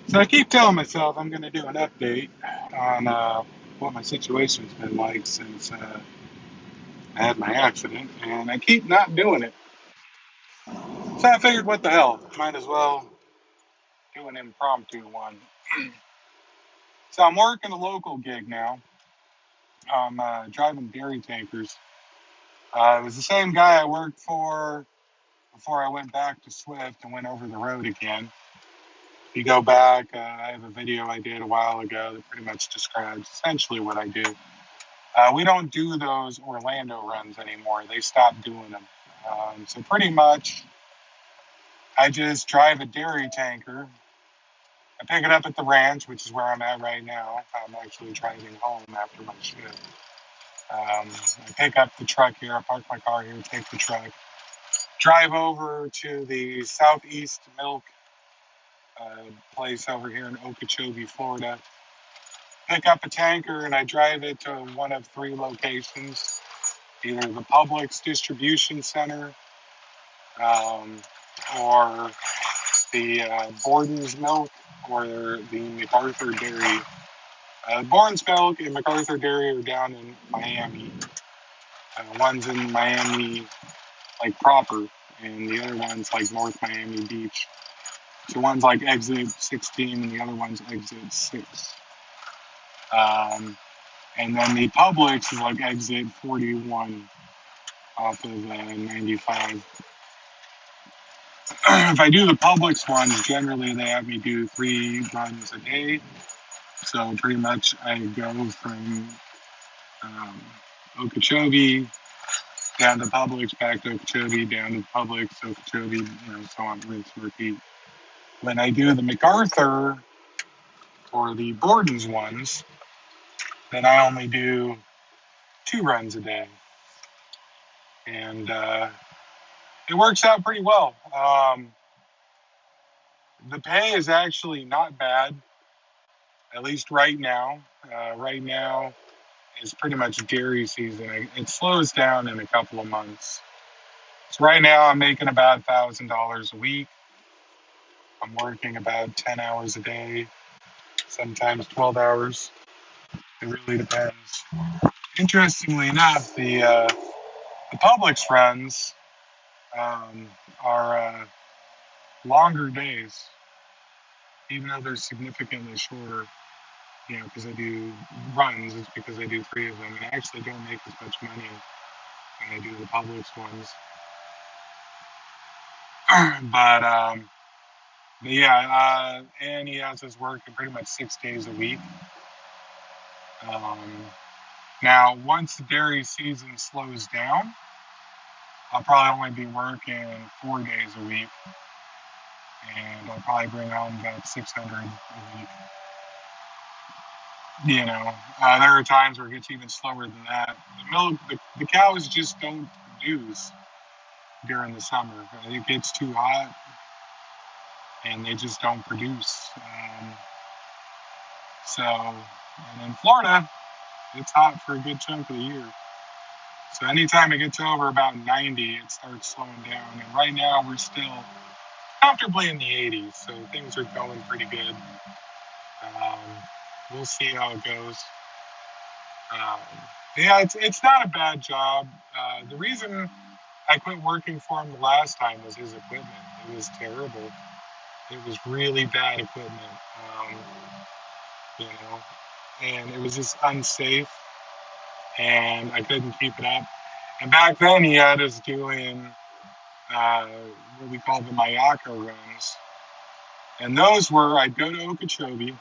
So I keep telling myself I'm going to do an update on what my situation's been like since I had my accident, and I keep not doing it. So I figured, what the hell? Might as well do an impromptu one. So I'm working a local gig now. I'm driving dairy tankers. It was the same guy I worked for before I went back to Swift and went over the road again. If you go back, I have a video I did a while ago that pretty much describes essentially what I do. We don't do those Orlando runs anymore. They stopped doing them. So pretty much, I just drive a dairy tanker. I pick it up at the ranch, which is where I'm at right now. I'm actually driving home after my shift. I pick up the truck here. I park my car here, take the truck, drive over to the Southeast Milk place over here in Okeechobee, Florida. Pick up a tanker and I drive it to one of three locations, either the Publix distribution center, um, or the Borden's Milk, or the MacArthur Dairy. Borden's Milk and MacArthur Dairy are down in Miami. One's in Miami, like proper, and the other one's like North Miami Beach. So one's like exit 16 and the other one's exit 6. Um, and then the Publix is like exit 41 off of 95. If I do the Publix ones, generally they have me do 3 runs a day. So pretty much I go from um, Okeechobee down to Publix, back to Okeechobee, down to Publix, Okeechobee, so on, rinse, repeat. When I do the MacArthur or the Borden's ones, then I only do 2 runs a day. And it works out pretty well. The pay is actually not bad, at least right now. Right now is pretty much dairy season. It slows down in a couple of months. So right now I'm making about $1,000 a week. I'm working about 10 hours a day, sometimes 12 hours. It really depends. Interestingly enough, the Publix runs um, are longer days, even though they're significantly shorter. Because I do runs, it's because I do 3 of them, and I actually don't make as much money when I do the Publix ones. but yeah, and he has us working pretty much 6 days a week. Um, Now, once the dairy season slows down, I'll probably only be working 4 days a week, and I'll probably bring home about 600 a week. There are times where it gets even slower than that. The cows just don't produce during the summer. It gets too hot, and they just don't produce. And in Florida, it's hot for a good chunk of the year. So anytime it gets over about 90, it starts slowing down. And right now, we're still comfortably in the 80s, so things are going pretty good. Um, we'll see how it goes. Um, yeah, it's not a bad job. The reason I quit working for him the last time was his equipment. It was terrible. It was really bad equipment, you know, and it was just unsafe, and I couldn't keep it up. And back then, he had us doing uh, what we call the Mayaka runs. And those were, I'd go to Okeechobee,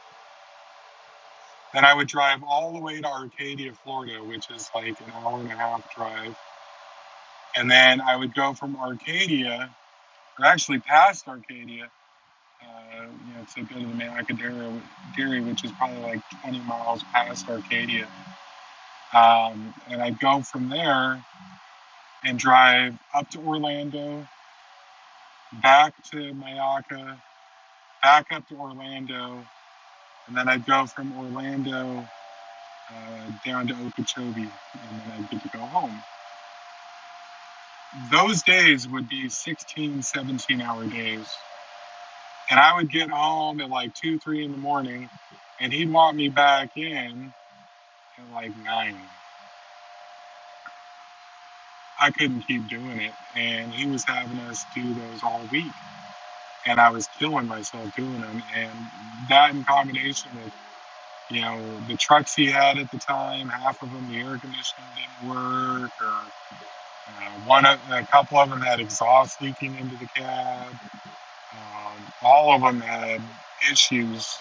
then I would drive all the way to Arcadia, Florida, which is like an hour and a half drive. And then I would go from Arcadia, or actually past Arcadia, to go to the Mayaka Dairy, which is probably like 20 miles past Arcadia. And I'd go from there and drive up to Orlando, back to Mayaka, back up to Orlando, and then I'd go from Orlando down to Okeechobee, and then I'd get to go home. Those days would be 16, 17-hour days. And I would get home at like 2, 3 in the morning, and he'd want me back in at like 9. I couldn't keep doing it, and he was having us do those all week, and I was killing myself doing them. And that in combination with, the trucks he had at the time, half of them the air conditioning didn't work, or a couple of them had exhaust leaking into the cab. All of them had issues.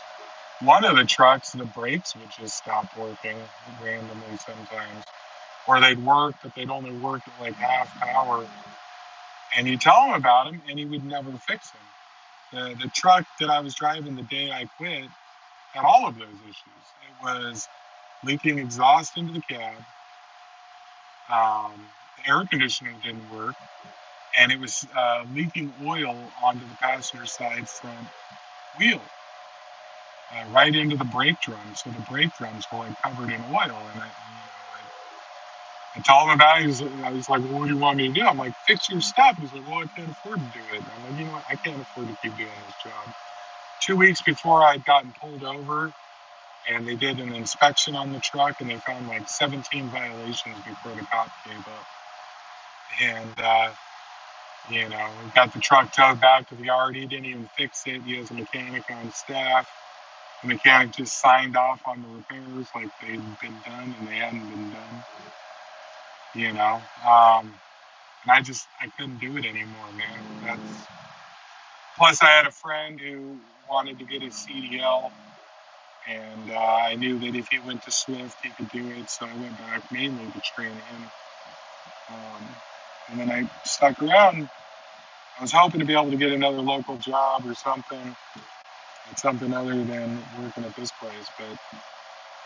One of the trucks, the brakes would just stop working randomly sometimes, or they'd work, but they'd only work at like half power. And you tell him about them, and he would never fix them. The truck that I was driving the day I quit had all of those issues. It was leaking exhaust into the cab. The air conditioning didn't work, and it was leaking oil onto the passenger side front wheel, right into the brake drum. So the brake drums were like covered in oil, and I told him about it. I was like, well, what do you want me to do? I'm like, fix your stuff. He's like, well, I can't afford to do it. I'm like, you know what? I can't afford to keep doing this job. 2 weeks before I'd gotten pulled over, and they did an inspection on the truck, and they found like 17 violations before the cop gave up. And, we got the truck towed back to the yard. He didn't even fix it. He has a mechanic on staff. The mechanic just signed off on the repairs like they'd been done, and they hadn't been done. And I couldn't do it anymore, man. Plus I had a friend who wanted to get his CDL, and I knew that if he went to Swift, he could do it, so I went back mainly to train him. And then I stuck around. I was hoping to be able to get another local job or something other than working at this place, but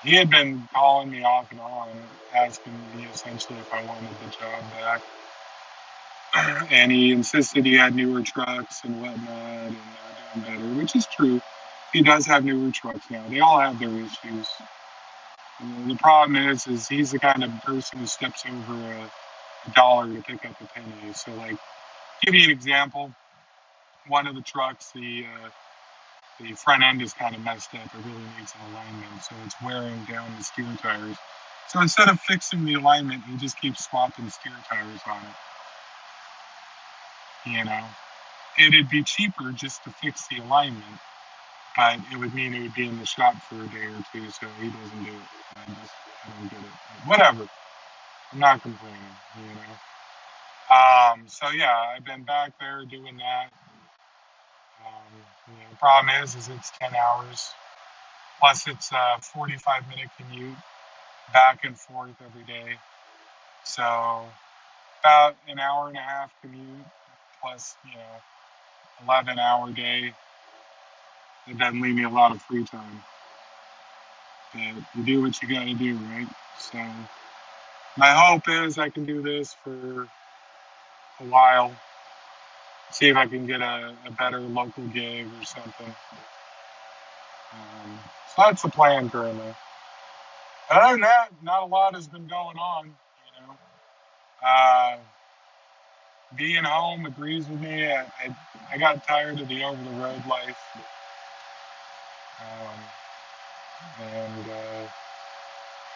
he had been calling me off and on, asking me essentially if I wanted the job back. And he insisted he had newer trucks and whatnot, and they were doing better, which is true. He does have newer trucks now. They all have their issues. The problem is he's the kind of person who steps over a dollar to pick up a penny. So, like, give you an example. One of the trucks, the front end is kind of messed up. It really needs an alignment, so it's wearing down the steer tires. So instead of fixing the alignment, he just keeps swapping steer tires on it. It'd be cheaper just to fix the alignment, but it would mean it would be in the shop for a day or two, so he doesn't do it. I don't get it. Whatever. I'm not complaining. So yeah, I've been back there doing that. The problem is it's 10 hours. Plus it's a 45-minute commute back and forth every day. So about an hour and a half commute plus, 11-hour day. It doesn't leave me a lot of free time. But you do what you got to do, right? So my hope is I can do this for a while. See if I can get a better local gig or something. So that's the plan currently. Other than that, not a lot has been going on. Uh, Being home agrees with me. I got tired of the over-the-road life. And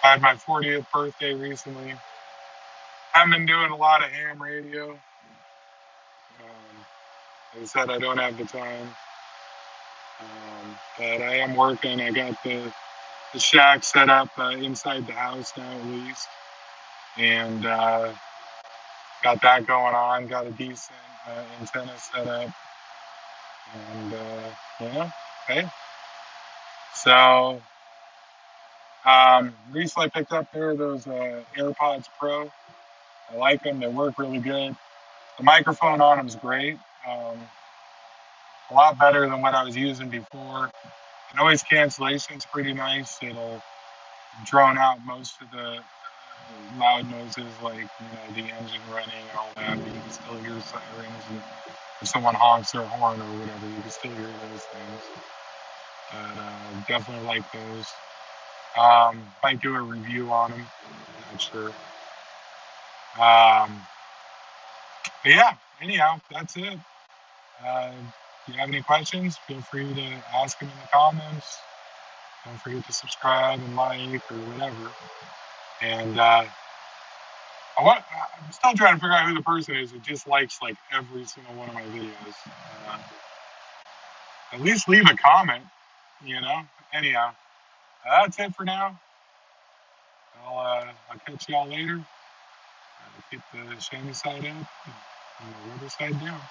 I had my 40th birthday recently. I've been doing a lot of ham radio. Like I said, I don't have the time. But I am working. I got the shack set up inside the house now at least. And got that going on. Got a decent antenna set up. And, hey. So, recently I picked up a pair of those AirPods Pro. I like them. They work really good. The microphone on them is great. A lot better than what I was using before. The noise cancellation is pretty nice. It'll drone out most of the loud noises like the engine running and all that. But you can still hear sirens, and if someone honks their horn or whatever, you can still hear those things. But definitely like those. Might do a review on them. Not sure. But yeah, anyhow, that's it. If you have any questions, feel free to ask them in the comments. Don't forget to subscribe and like or whatever. And I'm still trying to figure out who the person is who just likes like every single one of my videos. Uh, at least leave a comment, you know. Anyhow, that's it for now. I'll catch y'all later. Keep the shiny side up and the rubber side down.